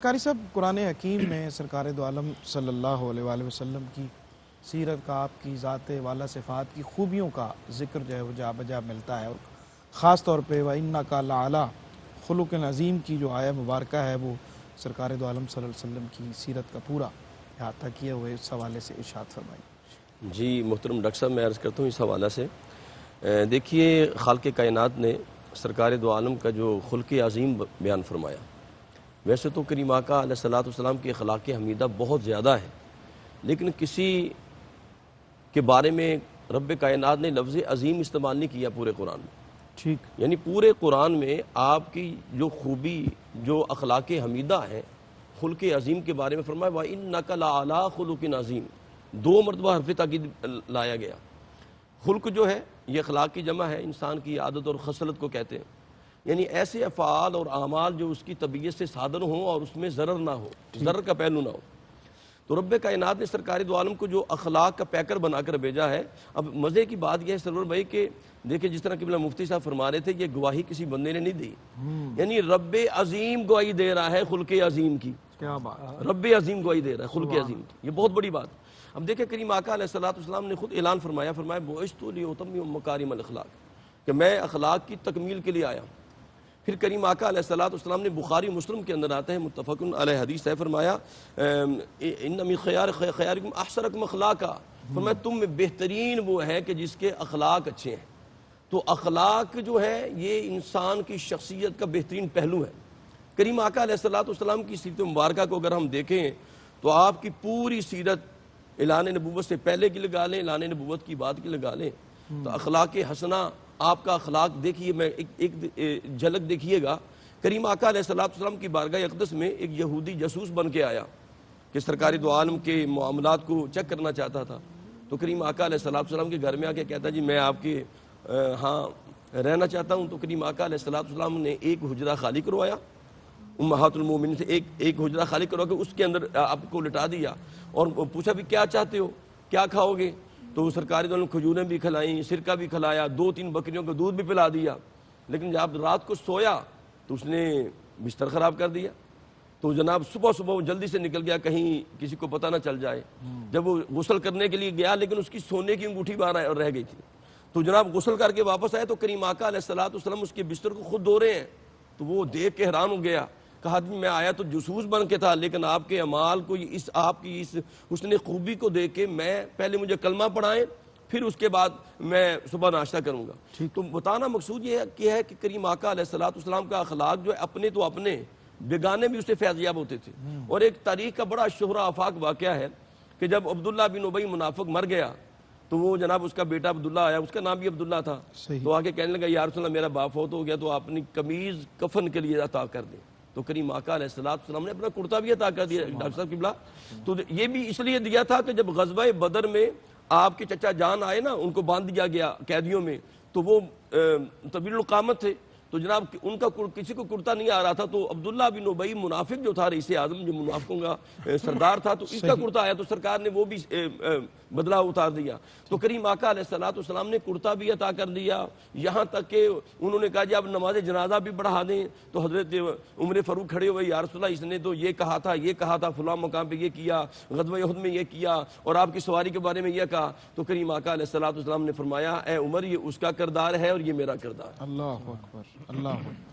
قاری صاحب، قرآن حکیم میں سرکار دو عالم صلی اللہ علیہ وآلہ وسلم کی سیرت کا، آپ کی ذات والا صفات کی خوبیوں کا ذکر جو ہے وہ جا بجا ملتا ہے، اور خاص طور پہ وَإِنَّكَ لَعَلَىٰ خُلُقٍ عظیم کی جو آیہ مبارکہ ہے وہ سرکار دو عالم صلی اللہ علیہ وسلم کی سیرت کا پورا احاطہ کیے ہوئے اس حوالے سے ارشاد فرمائی۔ جی محترم ڈاکٹر صاحب، میں عرض کرتا ہوں اس حوالہ سے دیکھیے، خالق کائنات نے سرکار دو عالم کا جو خلق عظیم بیان فرمایا، ویسے تو کریم آقا علیہ الصلوۃ والسلام کی اخلاق حمیدہ بہت زیادہ ہے، لیکن کسی کے بارے میں رب کائنات نے لفظ عظیم استعمال نہیں کیا پورے قرآن میں۔ ٹھیک، یعنی پورے قرآن میں آپ کی جو خوبی، جو اخلاق حمیدہ ہیں، خلق عظیم کے بارے میں فرمایا وَإِنَّكَ لَعَلَىٰ خُلُقٍ عظیم، 2 مرتبہ حرف تاکید لایا گیا۔ خلق جو ہے یہ اخلاق کی جمع ہے، انسان کی عادت اور خصلت کو کہتے ہیں، یعنی ایسے افعال اور اعمال جو اس کی طبیعت سے صادر ہوں اور اس میں ضرر نہ ہو، ضرر کا پہلو نہ ہو۔ تو رب کائنات نے سرکار دو عالم کو جو اخلاق کا پیکر بنا کر بھیجا ہے۔ اب مزے کی بات یہ ہے سرور بھائی کہ دیکھیں، جس طرح کہ مفتی صاحب فرما رہے تھے، یہ گواہی کسی بندے نے نہیں دی، یعنی رب عظیم گواہی دے رہا ہے خلق عظیم کی۔ کیا بات، رب عظیم گواہی دے رہا ہے خلق عظیم کی، یہ بہت بڑی بات۔ اب دیکھیں، کریم آقا علیہ الصلوۃ والسلام نے خود اعلان فرمایا بُعِثْتُ لِأُتَمِّمَ مَكَارِمَ الْأَخْلَاقِ، کہ میں اخلاق کی تکمیل کے لیے آیا ہوں۔ پھر کریم آقا علیہ الصلوۃ والسلام نے بخاری مسلم کے اندر آتا ہے، متفق علیہ حدیث ہے، فرمایا ان من خیارکم احسنکم اخلاقا، فرمایا تم میں بہترین وہ ہے کہ جس کے اخلاق اچھے ہیں۔ تو اخلاق جو ہے یہ انسان کی شخصیت کا بہترین پہلو ہے۔ کریم آقا علیہ الصلوۃ والسلام کی سیرت مبارکہ کو اگر ہم دیکھیں تو آپ کی پوری سیرت اعلان نبوت سے پہلے کی لگا لیں، اعلان نبوت کی بعد کی لگا لیں، تو اخلاق حسنہ، آپ کا اخلاق دیکھیے، میں ایک جھلک دیکھیے گا۔ کریم آقا علیہ الصلوۃ والسلام کی بارگاہ اقدس میں ایک یہودی جاسوس بن کے آیا کہ سرکار دو عالم کے معاملات کو چیک کرنا چاہتا تھا۔ تو کریم آقا علیہ الصلوۃ والسلام کے گھر میں آ کے کہتا جی میں آپ کے ہاں رہنا چاہتا ہوں۔ تو کریم آقا علیہ الصلوۃ والسلام نے ایک حجرہ خالی کروایا، امہات المومنین سے ایک حجرہ خالی کروا کے اس کے اندر آپ کو لٹا دیا، اور پوچھا بھی کیا چاہتے ہو، کیا کھاؤ گے؟ تو سرکار دو عالم کھجوریں بھی کھلائیں، سرکہ بھی کھلایا، 2-3 بکریوں کا دودھ بھی پلا دیا، لیکن جب رات کو سویا تو اس نے بستر خراب کر دیا۔ تو جناب صبح وہ جلدی سے نکل گیا، کہیں کسی کو پتہ نہ چل جائے۔ جب وہ غسل کرنے کے لیے گیا لیکن اس کی سونے کی انگوٹھی باہر رہ گئی تھی، تو جناب غسل کر کے واپس آئے تو کریم آقا علیہ الصلوۃ والسلام اس کے بستر کو خود دھو رہے ہیں۔ تو وہ دیکھ کے حیران ہو گیا، کہا میں آیا تو جاسوس بن کے تھا، لیکن آپ کے اعمال کو، آپ کی اس حسن خوبی کو دیکھ کے میں پہلے مجھے کلمہ پڑھائیں، پھر اس کے بعد میں صبح ناشتہ کروں گا۔ تو بتانا مقصود یہ ہے کہ کریم آقا علیہ الصلوۃ والسلام کا اخلاق جو ہے، اپنے تو اپنے، بیگانے بھی اس سے فیض یاب ہوتے تھے۔ اور ایک تاریخ کا بڑا شہرہ آفاق واقعہ ہے کہ جب عبداللہ بن ابی منافق مر گیا تو وہ جناب اس کا بیٹا عبداللہ آیا، اس کا نام بھی عبداللہ تھا، تو آگے کہنے لگا یا رسول اللہ میرا باپ فوت ہو گیا تو اپنی قمیض کفن کے لیے عطا کر دیں۔ تو کریم آقا علیہ الصلوۃ والسلام نے اپنا کرتا بھی عطا کر دیا ڈاکٹر صاحب قبلہ۔ تو یہ بھی اس لیے دیا تھا کہ جب غزوہ بدر میں آپ کے چچا جان آئے نا، ان کو باندھ دیا گیا قیدیوں میں، تو وہ طویل القامت تھے، تو جناب ان کا کسی کو کرتا نہیں آ رہا تھا، تو عبداللہ بن ابی منافق جو تھا، رئیس اعظم جو منافقوں کا سردار تھا، تو اس کا کرتا آیا تو سرکار نے وہ بھی بدلہ اتار دیا۔ تو کریم آقا علیہ الصلوۃ والسلام نے کرتا بھی عطا کر دیا، یہاں تک کہ انہوں نے کہا جی اب نماز جنازہ بھی پڑھا دیں، تو حضرت عمر فاروق کھڑے ہوئے، یا رسول اللہ اس نے تو یہ کہا تھا فلاں مقام پہ یہ کیا، غزوہ احد میں یہ کیا، اور آپ کی سواری کے بارے میں یہ کہا۔ تو کریم آقا علیہ الصلوۃ والسلام نے فرمایا اے عمر، یہ اس کا کردار ہے اور یہ میرا کردار ہے۔ اللہ اکبر، اللہ اکبر۔